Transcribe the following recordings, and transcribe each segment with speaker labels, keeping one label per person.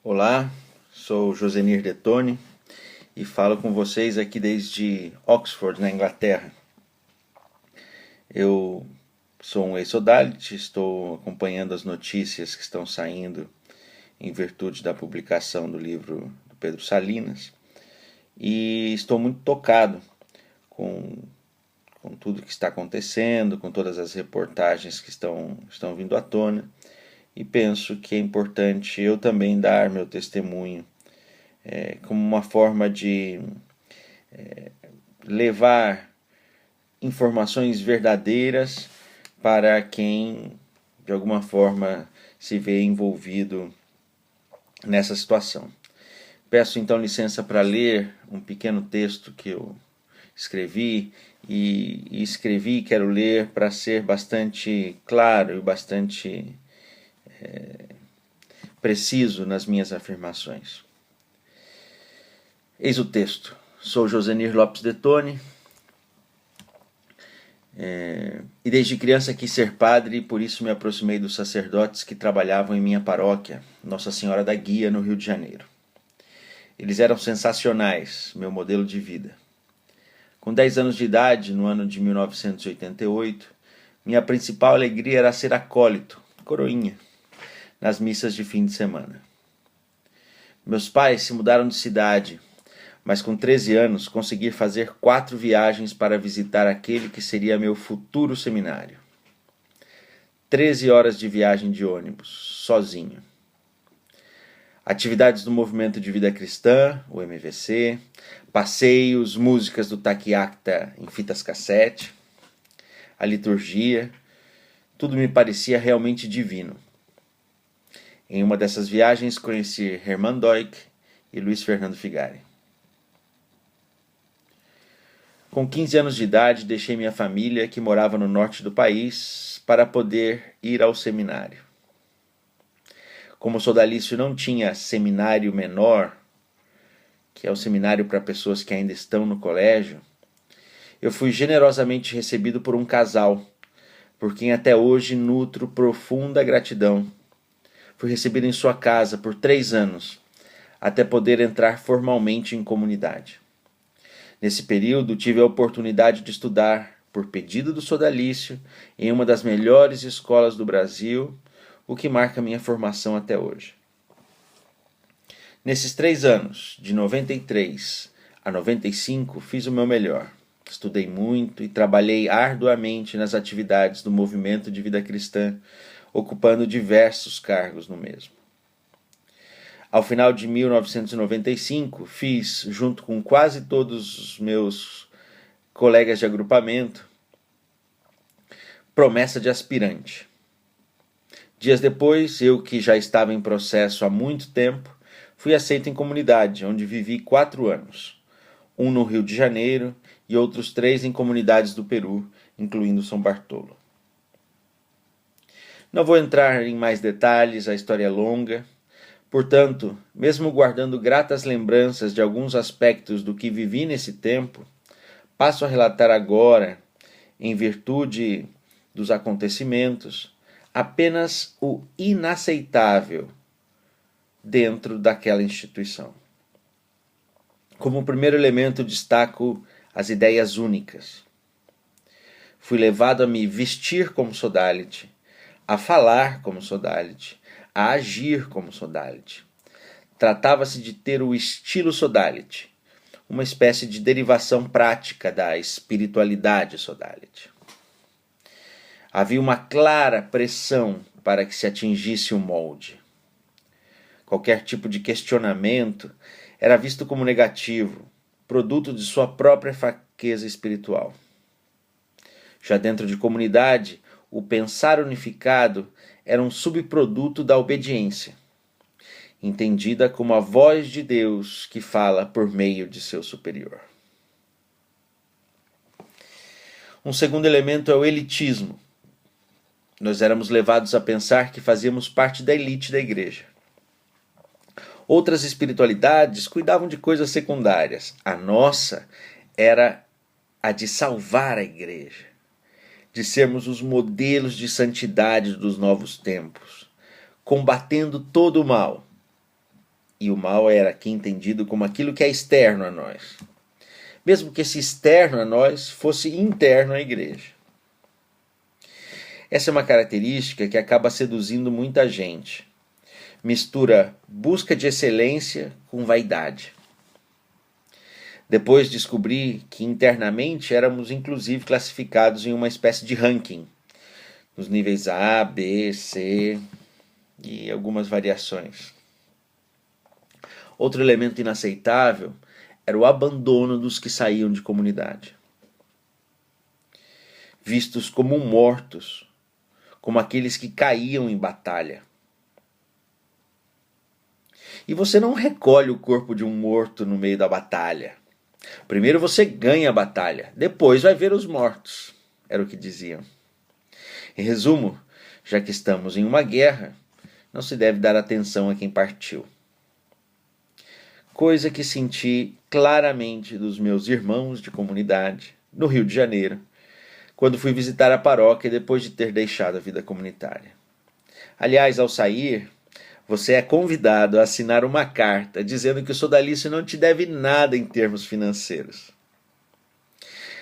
Speaker 1: Olá, sou Josenir Detoni e falo com vocês aqui desde Oxford, na Inglaterra. Eu sou um ex-sodalite, estou acompanhando as notícias que estão saindo em virtude da publicação do livro do Pedro Salinas e estou muito tocado com tudo que está acontecendo, com todas as reportagens que estão vindo à tona, e penso que é importante eu também dar meu testemunho como uma forma de levar informações verdadeiras para quem de alguma forma se vê envolvido nessa situação. Peço então licença para ler um pequeno texto que eu escrevi e quero ler para ser bastante claro e bastante preciso nas minhas afirmações. Eis o texto. Sou Josenir Lopes Detoni e desde criança quis ser padre e por isso me aproximei dos sacerdotes que trabalhavam em minha paróquia, Nossa Senhora da Guia, no Rio de Janeiro. Eles eram sensacionais, meu modelo de vida. Com 10 anos de idade, no ano de 1988, minha principal alegria era ser acólito, coroinha, nas missas de fim de semana. Meus pais se mudaram de cidade, mas com 13 anos consegui fazer 4 viagens para visitar aquele que seria meu futuro seminário. 13 horas de viagem de ônibus, sozinho. Atividades do Movimento de Vida Cristã, o MVC, passeios, músicas do Taquiacta em fitas cassete, a liturgia, tudo me parecia realmente divino. Em uma dessas viagens conheci Hermann Doig e Luiz Fernando Figari. Com 15 anos de idade, deixei minha família, que morava no norte do país, para poder ir ao seminário. Como sodalício não tinha seminário menor, que é o seminário para pessoas que ainda estão no colégio, eu fui generosamente recebido por um casal, por quem até hoje nutro profunda gratidão. Fui recebido em sua casa por 3 anos, até poder entrar formalmente em comunidade. Nesse período, tive a oportunidade de estudar, por pedido do sodalício, em uma das melhores escolas do Brasil, o que marca minha formação até hoje. Nesses 3 anos, de 93 a 95, fiz o meu melhor. Estudei muito e trabalhei arduamente nas atividades do Movimento de Vida Cristã, ocupando diversos cargos no mesmo. Ao final de 1995, fiz, junto com quase todos os meus colegas de agrupamento, promessa de aspirante. Dias depois, eu que já estava em processo há muito tempo, fui aceito em comunidade, onde vivi 4 anos. Um no Rio de Janeiro e outros 3 em comunidades do Peru, incluindo São Bartolo. Não vou entrar em mais detalhes, a história é longa. Portanto, mesmo guardando gratas lembranças de alguns aspectos do que vivi nesse tempo, passo a relatar agora, em virtude dos acontecimentos, apenas o inaceitável dentro daquela instituição. Como primeiro elemento destaco as ideias únicas. Fui levado a me vestir como sodalite, a falar como sodalite, a agir como sodalite. Tratava-se de ter o estilo sodalite, uma espécie de derivação prática da espiritualidade sodalite. Havia uma clara pressão para que se atingisse o molde. Qualquer tipo de questionamento era visto como negativo, produto de sua própria fraqueza espiritual. Já dentro de comunidade, o pensar unificado era um subproduto da obediência, entendida como a voz de Deus que fala por meio de seu superior. Um segundo elemento é o elitismo. Nós éramos levados a pensar que fazíamos parte da elite da igreja. Outras espiritualidades cuidavam de coisas secundárias. A nossa era a de salvar a igreja, de sermos os modelos de santidade dos novos tempos, combatendo todo o mal. E o mal era aqui entendido como aquilo que é externo a nós, mesmo que esse externo a nós fosse interno à igreja. Essa é uma característica que acaba seduzindo muita gente. Mistura busca de excelência com vaidade. Depois descobri que internamente éramos inclusive classificados em uma espécie de ranking, nos níveis A, B, C e algumas variações. Outro elemento inaceitável era o abandono dos que saíam de comunidade. Vistos como mortos, como aqueles que caíam em batalha. E você não recolhe o corpo de um morto no meio da batalha. Primeiro você ganha a batalha, depois vai ver os mortos, era o que diziam. Em resumo, já que estamos em uma guerra, não se deve dar atenção a quem partiu. Coisa que senti claramente dos meus irmãos de comunidade, no Rio de Janeiro, quando fui visitar a paróquia depois de ter deixado a vida comunitária. Aliás, ao sair, você é convidado a assinar uma carta dizendo que o sodalício não te deve nada em termos financeiros.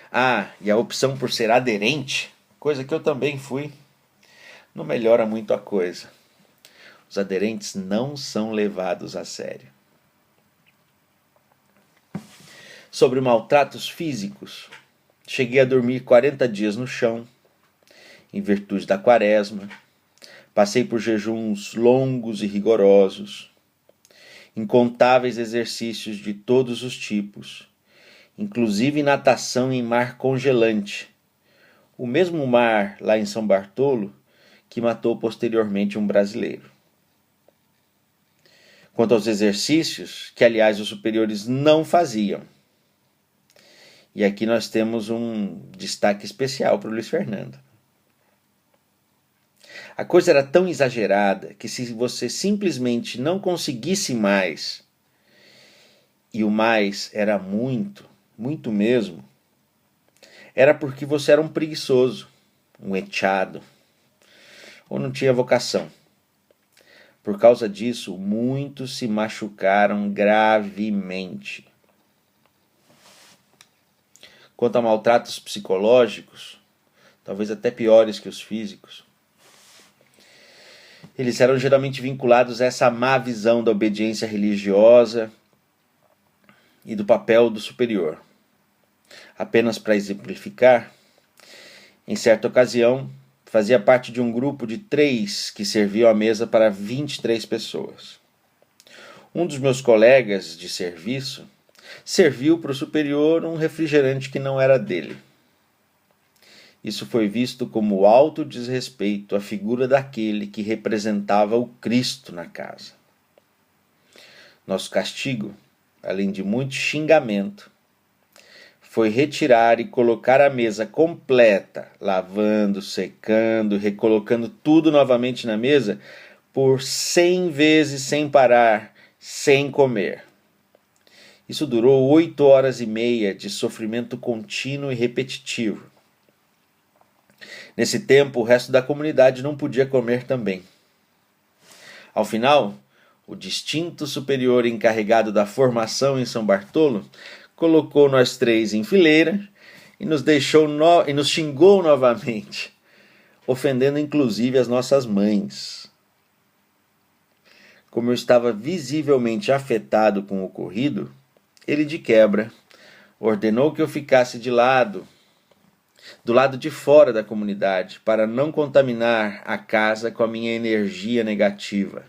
Speaker 1: Ah, e a opção por ser aderente, coisa que eu também fui, não melhora muito a coisa. Os aderentes não são levados a sério. Sobre maltratos físicos, cheguei a dormir 40 dias no chão, em virtude da quaresma. Passei por jejuns longos e rigorosos, incontáveis exercícios de todos os tipos, inclusive natação em mar congelante, o mesmo mar lá em São Bartolo que matou posteriormente um brasileiro. Quanto aos exercícios, que aliás os superiores não faziam, e aqui nós temos um destaque especial para o Luiz Fernando. A coisa era tão exagerada que se você simplesmente não conseguisse mais, e o mais era muito, muito mesmo, era porque você era um preguiçoso, um echado, ou não tinha vocação. Por causa disso, muitos se machucaram gravemente. Quanto a maltratos psicológicos, talvez até piores que os físicos, eles eram geralmente vinculados a essa má visão da obediência religiosa e do papel do superior. Apenas para exemplificar, em certa ocasião, fazia parte de um grupo de 3 que serviam a mesa para 23 pessoas. Um dos meus colegas de serviço serviu para o superior um refrigerante que não era dele. Isso foi visto como alto desrespeito à figura daquele que representava o Cristo na casa. Nosso castigo, além de muito xingamento, foi retirar e colocar a mesa completa, lavando, secando, recolocando tudo novamente na mesa por 100 vezes sem parar, sem comer. Isso durou 8 horas e meia de sofrimento contínuo e repetitivo. Nesse tempo, o resto da comunidade não podia comer também. Ao final, o distinto superior encarregado da formação em São Bartolo colocou nós 3 em fileira e nos xingou novamente, ofendendo inclusive as nossas mães. Como eu estava visivelmente afetado com o ocorrido, ele de quebra ordenou que eu ficasse do lado de fora da comunidade, para não contaminar a casa com a minha energia negativa.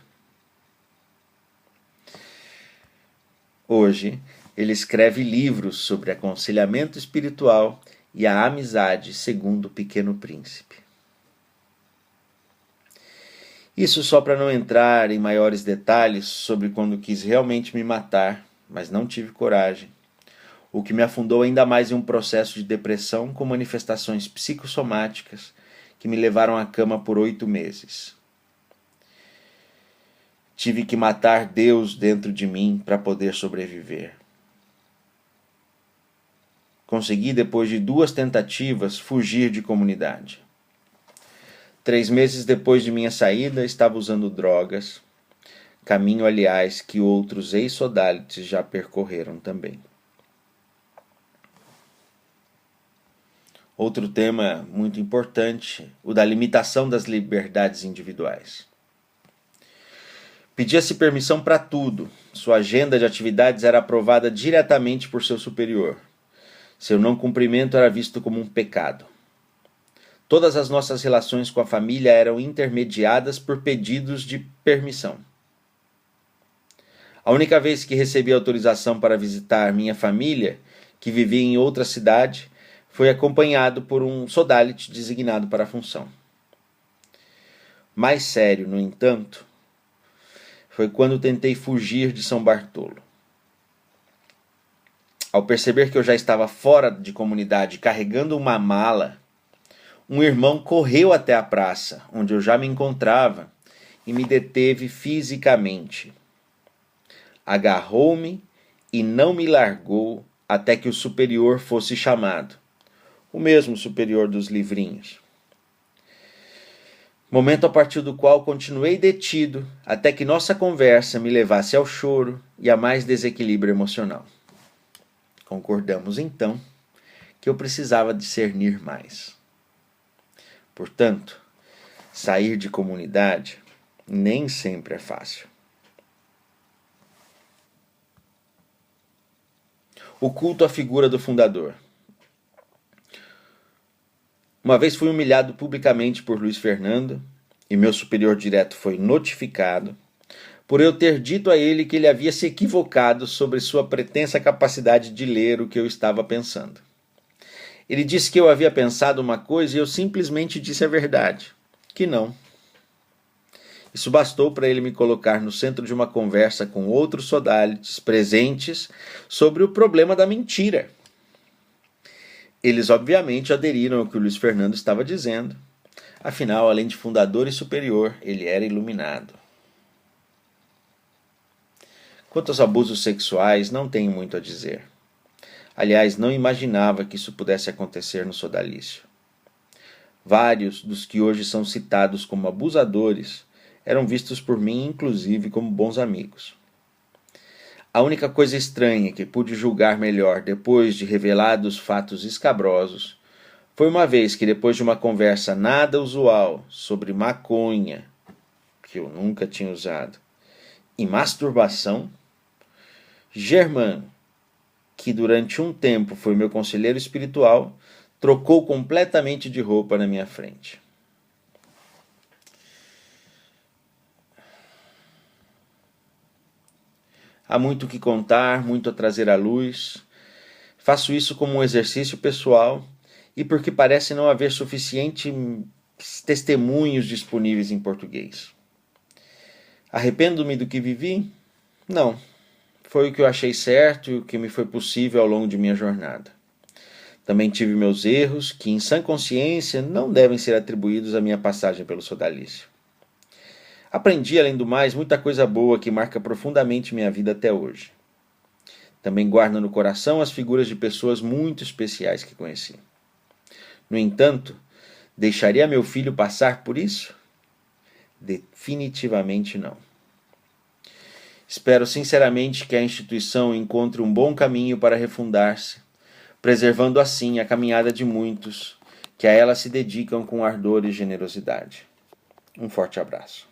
Speaker 1: Hoje, ele escreve livros sobre aconselhamento espiritual e a amizade segundo o Pequeno Príncipe. Isso só para não entrar em maiores detalhes sobre quando quis realmente me matar, mas não tive coragem, o que me afundou ainda mais em um processo de depressão com manifestações psicossomáticas que me levaram à cama por 8 meses. Tive que matar Deus dentro de mim para poder sobreviver. Consegui, depois de 2 tentativas, fugir de comunidade. 3 meses depois de minha saída, estava usando drogas, caminho, aliás, que outros ex-sodálites já percorreram também. Outro tema muito importante, o da limitação das liberdades individuais. Pedia-se permissão para tudo. Sua agenda de atividades era aprovada diretamente por seu superior. Seu não cumprimento era visto como um pecado. Todas as nossas relações com a família eram intermediadas por pedidos de permissão. A única vez que recebi autorização para visitar minha família, que vivia em outra cidade, foi acompanhado por um sodalite designado para a função. Mais sério, no entanto, foi quando tentei fugir de São Bartolo. Ao perceber que eu já estava fora de comunidade carregando uma mala, um irmão correu até a praça, onde eu já me encontrava, e me deteve fisicamente. Agarrou-me e não me largou até que o superior fosse chamado, o mesmo superior dos livrinhos. Momento a partir do qual continuei detido até que nossa conversa me levasse ao choro e a mais desequilíbrio emocional. Concordamos então que eu precisava discernir mais. Portanto, sair de comunidade nem sempre é fácil. O culto à figura do fundador. Uma vez fui humilhado publicamente por Luiz Fernando, e meu superior direto foi notificado, por eu ter dito a ele que ele havia se equivocado sobre sua pretensa capacidade de ler o que eu estava pensando. Ele disse que eu havia pensado uma coisa e eu simplesmente disse a verdade, que não. Isso bastou para ele me colocar no centro de uma conversa com outros sodálites presentes sobre o problema da mentira. Eles obviamente aderiram ao que o Luiz Fernando estava dizendo. Afinal, além de fundador e superior, ele era iluminado. Quanto aos abusos sexuais, não tenho muito a dizer. Aliás, não imaginava que isso pudesse acontecer no sodalício. Vários dos que hoje são citados como abusadores eram vistos por mim, inclusive, como bons amigos. A única coisa estranha que pude julgar melhor depois de revelados fatos escabrosos foi uma vez que, depois de uma conversa nada usual sobre maconha, que eu nunca tinha usado, e masturbação, Germain, que durante um tempo foi meu conselheiro espiritual, trocou completamente de roupa na minha frente. Há muito o que contar, muito a trazer à luz. Faço isso como um exercício pessoal e porque parece não haver suficientes testemunhos disponíveis em português. Arrependo-me do que vivi? Não. Foi o que eu achei certo e o que me foi possível ao longo de minha jornada. Também tive meus erros, que em sã consciência não devem ser atribuídos à minha passagem pelo sodalício. Aprendi, além do mais, muita coisa boa que marca profundamente minha vida até hoje. Também guardo no coração as figuras de pessoas muito especiais que conheci. No entanto, deixaria meu filho passar por isso? Definitivamente não. Espero sinceramente que a instituição encontre um bom caminho para refundar-se, preservando assim a caminhada de muitos que a ela se dedicam com ardor e generosidade. Um forte abraço.